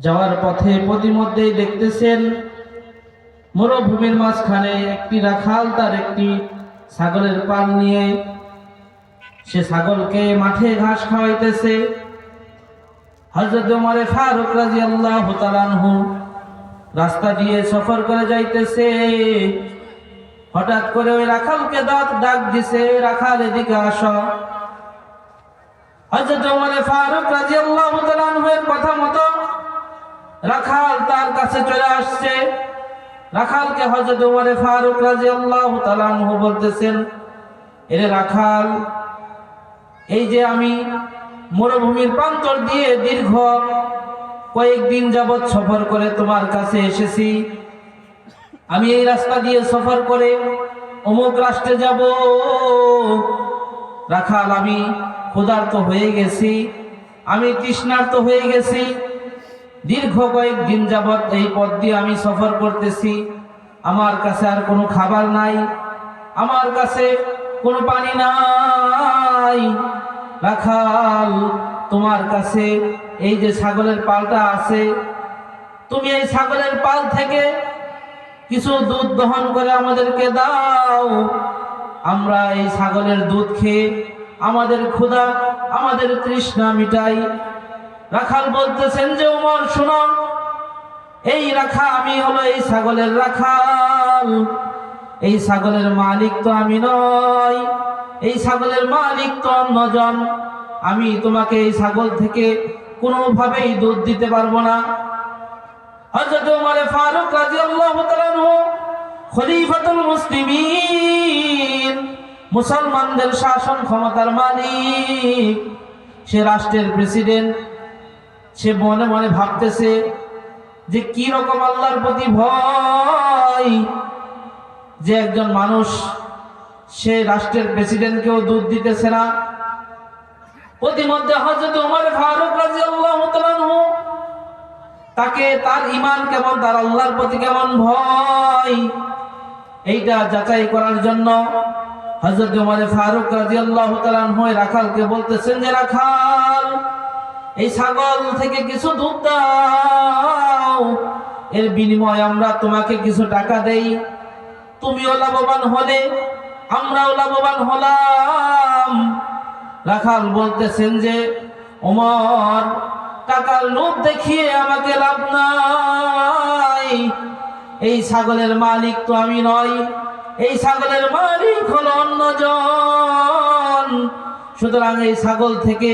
যাওয়ার পথে প্রতিমধ্যেই দেখতেছেন মরুভূমির মাঝখানে একটি রাখাল তার একটি ছাগলের পাল নিয়ে সে ছাগলকে মাঠে ঘাস খাওয়াইতেছে। হযরত ওমর ফারুক রাদিয়াল্লাহু তাআলা আনহু রাস্তা দিয়ে সফর করে যাইতেছে। হঠাৎ করে ওই রাখালকে ডাক দিছে, রাখাল এদিকে আসো। হযরত ওমর ফারুক রাদিয়াল্লাহু তাআলা আনহুর কথা মতো রাখাল তার কাছে চলে আসছে। রাখালকে হযরত ওমর ফারুক রাদিয়াল্লাহু তাআলা আনহু বলতেছেন, এরে রাখাল, এই যে আমি মরুভূমির প্রান্তর দিয়ে দীর্ঘ কয়েকদিন যাবৎ সফর করে তোমার কাছে এসেছি। আমি এই রাস্তা দিয়ে সফর করে অমুক রাষ্ট্রে যাব। রাখাল, আমি ক্ষুধার্ত হয়ে গেছি, আমি তৃষ্ণার্ত হয়ে গেছি। দীর্ঘ কয়েকদিন যাবৎ এই পথ দিয়ে আমি সফর করতেছি। আমার কাছে আর কোনো খাবার নাই, আমার কাছে কোনো পানি নাই। রাখাল, তোমার কাছে এই যে ছাগলের পালটা আছে, তুমি এই ছাগলের পাল থেকে কিছু দুধ দহন করে আমাদেরকে দাও। আমরা এই ছাগলের দুধ খেয়ে আমাদের ক্ষুধা, আমাদের তৃষ্ণা মিটাই। রাখাল বলতেছেন যে, ওমর শোনো, এই আমি হলো এই ছাগলের রাখাল। এই ছাগলের মালিক তো আমি নই, এই ছাগলের মালিক তো অন্যজন। আমি তোমাকে এই ছাগল থেকে কোনোভাবেই দুধ দিতে পারবো না। হযরত ওমর ফারুক রাদিয়াল্লাহু তাআলা আনহু খলিফাতুল মুসলিমিন, মুসলমানদের শাসন ক্ষমতার মালিক, সে রাষ্ট্রের প্রেসিডেন্ট। সে মনে মনে ভাবতেছে যে কি রকম আল্লাহর প্রতি ভয় যে একজন মানুষ সে রাষ্ট্রের প্রেসিডেন্টকেও দুধ দিতেছে না। প্রতিমধ্যে হযরত ওমর ফারুক রাদিয়াল্লাহু তাআলা আনহু তাকে তার ঈমান কেমন, তার আল্লাহর প্রতি কেমন ভয়, এইটা যাচাই করার জন্য হযরত ওমর ফারুক রাদিয়াল্লাহু তাআলা আনহু রাখালকে বলতেছেন যে, রাখাল, এই ছাগল থেকে কিছু দুধ দাও, এর বিনিময়ে আমরা তোমাকে কিছু টাকা দেই। তুমিও লাভবান হলে, আমরাও লাভবান হলাম। রাখাল বলতেছেন যে, ওমর, টাকার লোভ দেখিয়ে আমাকে লাভ নাই। এই ছাগলের মালিক তো আমি নই, এই ছাগলের মালিক হলো অন্যজন। সুতরাং এই ছাগল থেকে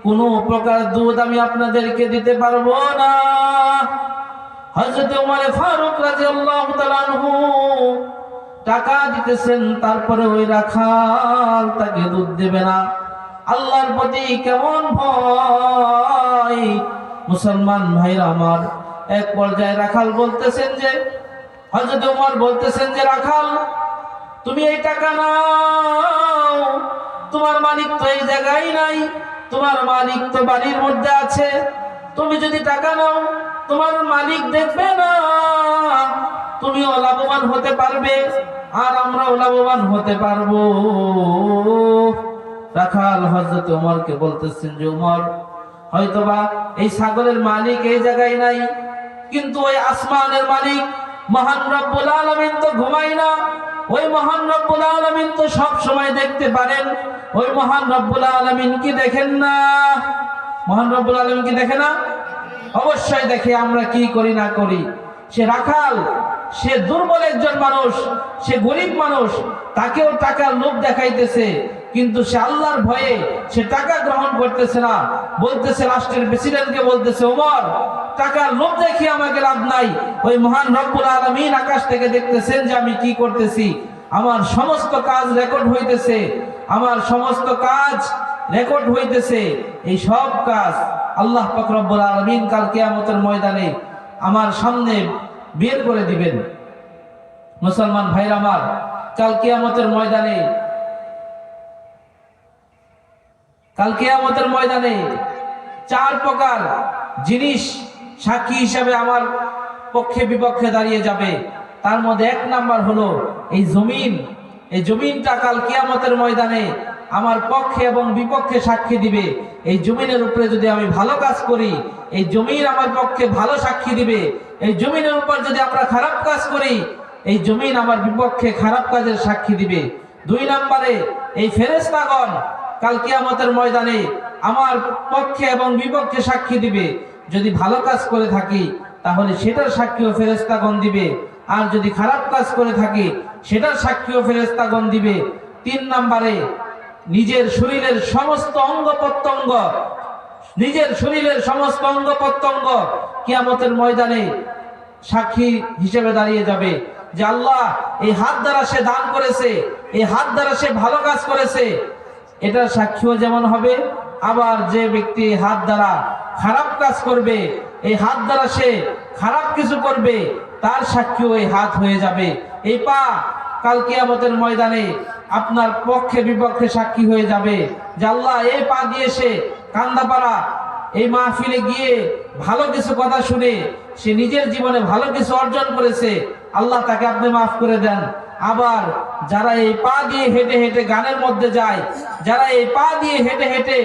কোনো প্রকার দুধ আমি আপনাদেরকে দিতে পারবো না। হযরত ওমর ফারুক রাদিয়াল্লাহু তাআলা আনহু টাকা দিতেছেন, তারপরে ওই রাখাল তাকে দুধ দেবে না। আল্লাহর প্রতি কেমন ভয়! মুসলমান ভাইরা আমার, এক পর্যায়ে রাখাল বলতেছেন যে, হযরত ওমর বলতেছেন যে, রাখাল, তুমি এই টাকা নাও, তোমার মালিক তো এই জায়গায় নাই, তোমার মালিক তো বাড়ির মধ্যে আছে। তুমি যদি টাকা নাও, তোমার মালিক দেখবে না, তুমিও লাভবান হতে পারবে, আর আমরাও লাভবান হতে পারবো। রাখাল হযরত ওমরকে বলতেছেন যে, ওমর, হয়তোবা এই ছাগলের মালিক এই জায়গায় নাই, কিন্তু ওই আসমানের মালিক মহান রব্বুল আলামিন তো ঘুমায় না। ওই মহান রব্বুল আলামিন তো সব সময় দেখতে পারেন। ওই মহান রব্বুল আলামিন কি দেখেন না? মহান রব্বুল আলামিন কি দেখে না? অবশ্যই দেখে। আমরা কি করি না করি। সে রাখাল, সে দুর্বল একজন মানুষ, সে গরিব মানুষ, তাকেও টাকার লোভ দেখাইতেছে, কিন্তু সে আল্লাহর ভয়ে সে টাকা গ্রহণ করতেছে না। বলতেছে, রাষ্ট্রের প্রেসিডেন্টকে বলতেছে, ওমর, টাকার লোভ দেখিয়ে আমাকে লাভ নাই। ওই মহান রব্বুল আলামিন আকাশ থেকে দেখতেছেন যে আমি কি করতেছি। আমার সমস্ত কাজ রেকর্ড হইতেছে, আমার সমস্ত কাজ রেকর্ড হইতেছে। এই সব কাজ আল্লাহ পাক রব্বুল আলামিন কাল কিয়ামতের ময়দানে আমার সামনে বের করে দিবেন। মুসলমান ভাইরা আমার, কাল কিয়ামতের ময়দানে, কাল কিয়ামতের ময়দানে 4 প্রকার জিনিস সাক্ষী হিসাবে আমার পক্ষে বিপক্ষে দাঁড়িয়ে যাবে। তার মধ্যে 1 নাম্বার হলো এই জমিন। এই জমিনটা কাল কিয়ামতের ময়দানে আমার পক্ষে এবং বিপক্ষে সাক্ষী দিবে। এই জমিনের উপরে যদি আমি ভালো কাজ করি, এই জমিন আমার পক্ষে ভালো সাক্ষী দিবে। এই জমিনের উপর যদি আমরা খারাপ কাজ করি, এই জমিন আমার বিপক্ষে খারাপ কাজের সাক্ষী দিবে। 2 নম্বরে, এই ফেরেশতাগণ কাল কিয়ামতের ময়দানে আমার পক্ষে এবং বিপক্ষে সাক্ষী দিবে। যদি ভালো কাজ করে থাকি তাহলে সেটার সাক্ষীও ফেরেশতাগণ দিবে, আর যদি খারাপ কাজ করে থাকি সেটার সাক্ষীও ফেরেশতাগণ দিবে। 3 নম্বরে, নিজের শরীরের সমস্ত অঙ্গ প্রত্যঙ্গ কিয়ামতের ময়দানে সাক্ষী হিসেবে দাঁড়িয়ে যাবে যে আল্লাহ, এই হাত দ্বারা সে দান করেছে, এই হাত দ্বারা সে ভালো কাজ করেছে, এটার সাক্ষীও যেমন হবে। আবার যে ব্যক্তি হাত দ্বারা খারাপ কাজ করবে, এই হাত দ্বারা সে খারাপ কিছু করবে, তার সাক্ষীও এই হাত হয়ে যাবে। এই পা কাল কিয়ামতের ময়দানে আপনার পক্ষে বিপক্ষে সাক্ষী হয়ে যাবে যে আল্লাহ, এই পা দিয়ে সে কান্দাপাড়া এই মাহফিলে গিয়ে ভালো কিছু কথা শুনে সে নিজের জীবনে ভালো কিছু অর্জন করেছে, আল্লাহ তাকে আপনি মাফ করে দেন। আবার যারা এই পা দিয়ে হেঁটে হেঁটে গানের মধ্যে যায়, যারা এই পা দিয়ে হেঁটে হেঁটে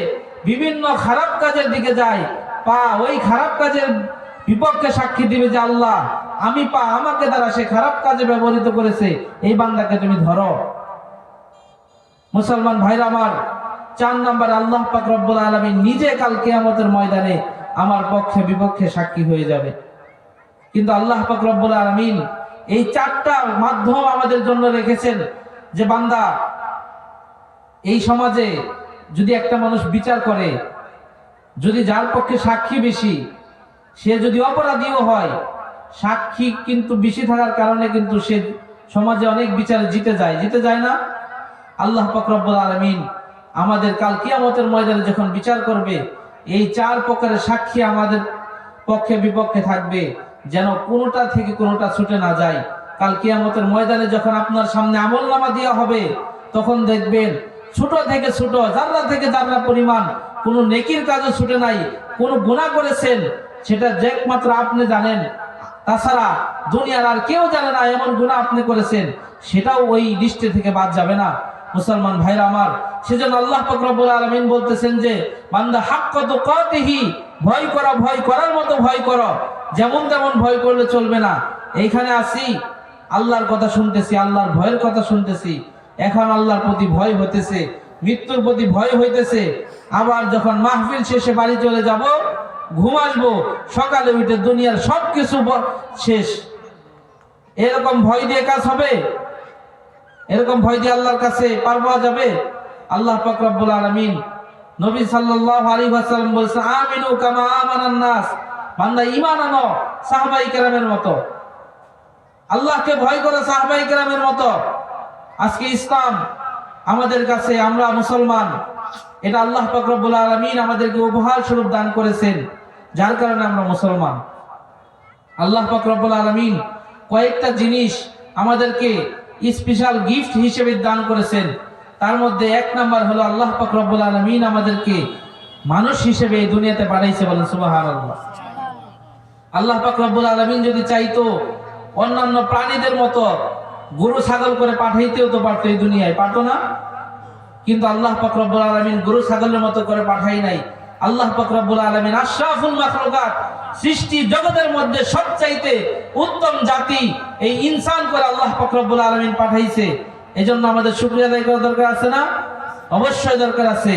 বিভিন্ন খারাপ কাজের দিকে যায়, পা ওই খারাপ কাজের বিপক্ষে সাক্ষী দিবে যে আল্লাহ, আমি পা আমাকে দ্বারা সে খারাপ কাজে ব্যবহৃত করেছে, এই বান্দাকে তুমি ধরো। মুসলমান ভাইরা আমার, 4 নম্বরে আল্লাহ পাক রব্বুল আলামিন নিজে কাল কিয়ামতের ময়দানে আমার পক্ষে বিপক্ষে সাক্ষী হয়ে যাবে। কিন্তু আল্লাহ পাক রব্বুল আলামিন এই 4টা মাধ্যম আমাদের জন্য রেখেছেন যে বান্দা, এই সমাজে যদি একটা মানুষ বিচার করে, যদি যার পক্ষে সাক্ষী বেশি, সে যদি অপরাধীও হয়, সাক্ষী কিন্তু বেশি থাকার কারণে কিন্তু সে সমাজে অনেক বিচারে জিতে যায় না। আল্লাহ পাক রব্বুল আলামিন আমাদের কাল কিয়ামতের ময়দানে যখন বিচার করবে, এই 4 প্রকারের সাক্ষী আমাদের পক্ষে বিপক্ষে থাকবে, যেন কোনোটা থেকে কোনোটা ছুটে না যায়। কাল কিয়ামতের ময়দানে যখন আপনার সামনে আমলনামা দেওয়া হবে, তখন দেখবেন ছোট থেকে ছোট, জাররা থেকে জাররা পরিমাণ কোনো নেকির কাজও ছুটে নাই। কোনো গুনাহ করেছেন সেটা একমাত্র আপনি জানেন, তাছাড়া দুনিয়ার আর কেউ জানে না এমন গুনাহ আপনি করেছেন, সেটাও ওই লিস্টে থেকে বাদ যাবে না। মুসলমান ভাইরা আমার, সেজন্য আল্লাহ পাক রব্বুল আলামিন বলতেছেন যে বান্দা হাক্কা তুকাতিহি, ভয় করার মতো ভয় করো, যেমন তেমন ভয় করলে চলবে না। এইখানে আসি, আল্লাহর কথা শুনতেছি, আল্লাহর ভয়ের কথা শুনতেছি, এখন আল্লাহর প্রতি ভয় হইতেছে, মৃত্যুর প্রতি ভয় হইতেছে। আবার যখন মাহফিল শেষে বাড়ি চলে যাব, ঘুম আসবো, সকালে উঠে দুনিয়ার সবকিছু শেষ, এরকম ভয় দিয়ে কাজ হবে? এরকম ভয় দিয়ে আল্লাহর কাছে পার পাওয়া যাবে? আল্লাহ পাক রব্বুল আলামিন নবী সাল্লাল্লাহু আলাইহি ওয়াসাল্লাম বলেছেন, আমিনু কামা আমানান নাস, বান্দা ঈমান আনো সাহাবায়ে কেরামের মতো, আল্লাহকে ভয় করো সাহাবায়ে কেরামের মতো। আজকে ইসলাম আমাদের কাছে, আমরা মুসলমান, এটা আল্লাহ পাক রব্বুল আলামিন আমাদেরকে উপহার স্বরূপ দান করেছেন, যার কারণে আমরা মুসলমান। আল্লাহ পাক রব্বুল আলামিন কয়েকটা জিনিস আমাদেরকে স্পেশাল গিফট হিসেবে দান করেছেন। তার মধ্যে 1 নাম্বার হলো আল্লাহ পাক রব্বুল আলামিন আমাদেরকে মানুষ হিসেবে এই দুনিয়াতে পাঠাইছে, বলেন সুবহানাল্লাহ। আল্লাহ পাক রব্বুল আলামিন যদি চাইতো অন্যান্য প্রাণীদের মতো গরু ছাগল করে পাঠাইতেও তো পারতো, এই দুনিয়ায় পারতো না? কিন্তু আল্লাহ পাক রব্বুল আলামিন গরু ছাগলের মতো করে পাঠাই নাই। আল্লাহ পাক রব্বুল আলামিন আশরাফুল মাখলুকাত, সৃষ্টি জগতের মধ্যে সবচাইতে উত্তম জাতি এই ইনসান করে আল্লাহ পাক রব্বুল আলামিন পাঠাইছে। এজন্য আমাদের শুকরিয়া আদায় করা দরকার আছে না? অবশ্যই দরকার আছে।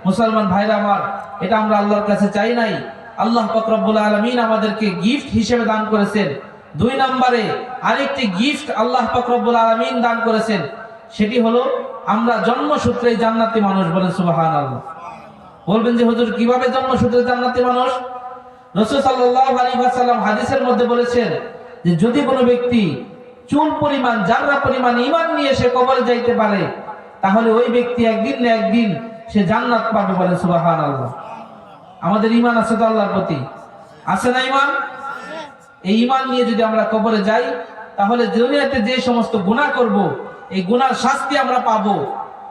মুসলমান ভাইরা আমার, এটা আমরা আল্লাহর কাছে চাই নাই, আল্লাহ পাক রব্বুল আলামিন আমাদেরকে গিফট হিসেবে দান করেছেন। 2 নম্বরে আরেকটি গিফট আল্লাহ পাক রব্বুল আলামিন দান করেছেন, সেটি হলো আমরা জন্মসূত্রেই জান্নাতি মানুষ, বলেন সুবহানাল্লাহ। বলবেন যে হুজুর কিভাবে জন্মসূত্রে জান্নাতি মানুষ? রাসূল সাল্লাল্লাহু আলাইহি ওয়াসাল্লাম হাদিসের মধ্যে বলেছেন যে যদি কোনো ব্যক্তি চুল পরিমাণ, জাররা পরিমাণ ঈমান নিয়ে সে কবরে যাইতে পারে, তাহলে ওই ব্যক্তি একদিন না একদিন সে জান্নাত পাবে, বলেন সুবহানাল্লাহ। আমাদের ঈমান আছে তো আল্লাহর প্রতি? আছে না ঈমান? এই ঈমান নিয়ে যদি আমরা কবরে যাই, তাহলে দুনিয়াতে যে সমস্ত গুনাহ করব, এই গুনার শাস্তি আমরা পাবো।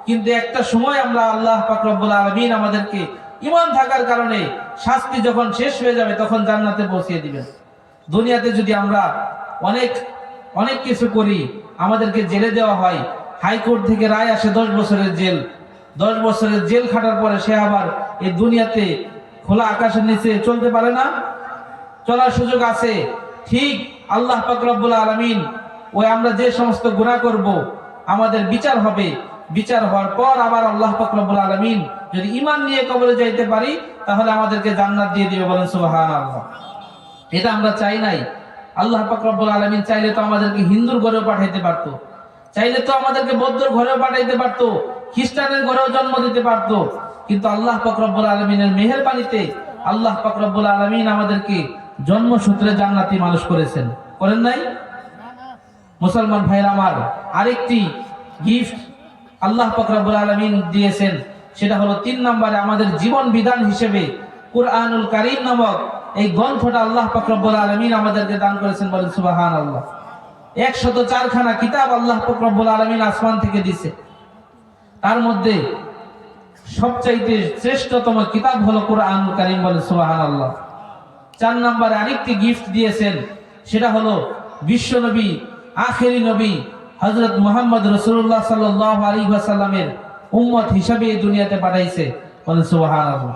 কিন্তু একটা সময় আমরা আল্লাহ পাক রব্বুল আলামিন আমাদেরকে ঈমান থাকার কারণে শাস্তি যখন শেষ হয়ে যাবে, তখন জান্নাতে পৌঁছিয়ে দিবেন। দুনিয়াতে যদি আমরা অনেক কিছু করি, আমাদেরকে জেলে দেওয়া হয়, হাইকোর্ট থেকে রায় আসে 10 বছরের জেল, 10 বছরের জেল খাটার পরে সে আবার এই দুনিয়াতে খোলা আকাশের নিচে চলতে পারে না, চলার সুযোগ আছে। ঠিক আল্লাহ পাক রব্বুল আলামিন ওই আমরা যে সমস্ত গুনাহ করব আমাদের বিচার হবে, বিচার হওয়ার পর আবার আল্লাহ পাক রব্বুল আলামিন যদি ঈমান নিয়ে কবরে যাইতে পারি তাহলে আমাদেরকে জান্নাত দিয়ে দিবে, বলেন সুবহানাল্লাহ। এটা আমরা চাই নাই। আল্লাহ পাক রব্বুল আলামিন চাইলে তো আমাদেরকে হিন্দুর ঘরেও পাঠাইতে পারতো, চাইলে তো আমাদেরকে বৌদ্ধর ঘরেও পাঠাইতে পারতো, খ্রিস্টানের ঘরেও জন্ম দিতে পারতো, কিন্তু আল্লাহ পাক রব্বুল আলামিনের মেহেরবানিতে আল্লাহ পাক রব্বুল আলামিন আমাদেরকে জন্মসূত্রে জান্নাতি মানুষ করেছেন, করেন নাই? মুসলমান ভাইরা আমার, আরেকটি গিফট আল্লাহ পাক রব্বুল আলামিন দিয়েছেন, সেটা হলো 3 নম্বরে আমাদের জীবন বিধান হিসেবে কুরআনুল কারীম নামক এই গ্রন্থটা আল্লাহ পাক রব্বুল আলামিন আমাদেরকে দান করেছেন, বলেন সুবহানাল্লাহ। 104 খানা কিতাব আল্লাহ পাক রব্বুল আলামিন আসমান থেকে দিয়েছে, তার মধ্যে সবচাইতে শ্রেষ্ঠতম কিতাব হলো কুরআনুল কারীম, বলেন সুবহানাল্লাহ। 4 নম্বরে আরেকটি গিফট দিয়েছেন, সেটা হলো বিশ্বনবী আখেরি নবী হযরত মুহাম্মদ রাসূলুল্লাহ সাল্লাল্লাহু আলাইহি ওয়াসাল্লামের উম্মত হিসেবে এই দুনিয়াতে পাঠাইছে, বলেন সুবহানাল্লাহ।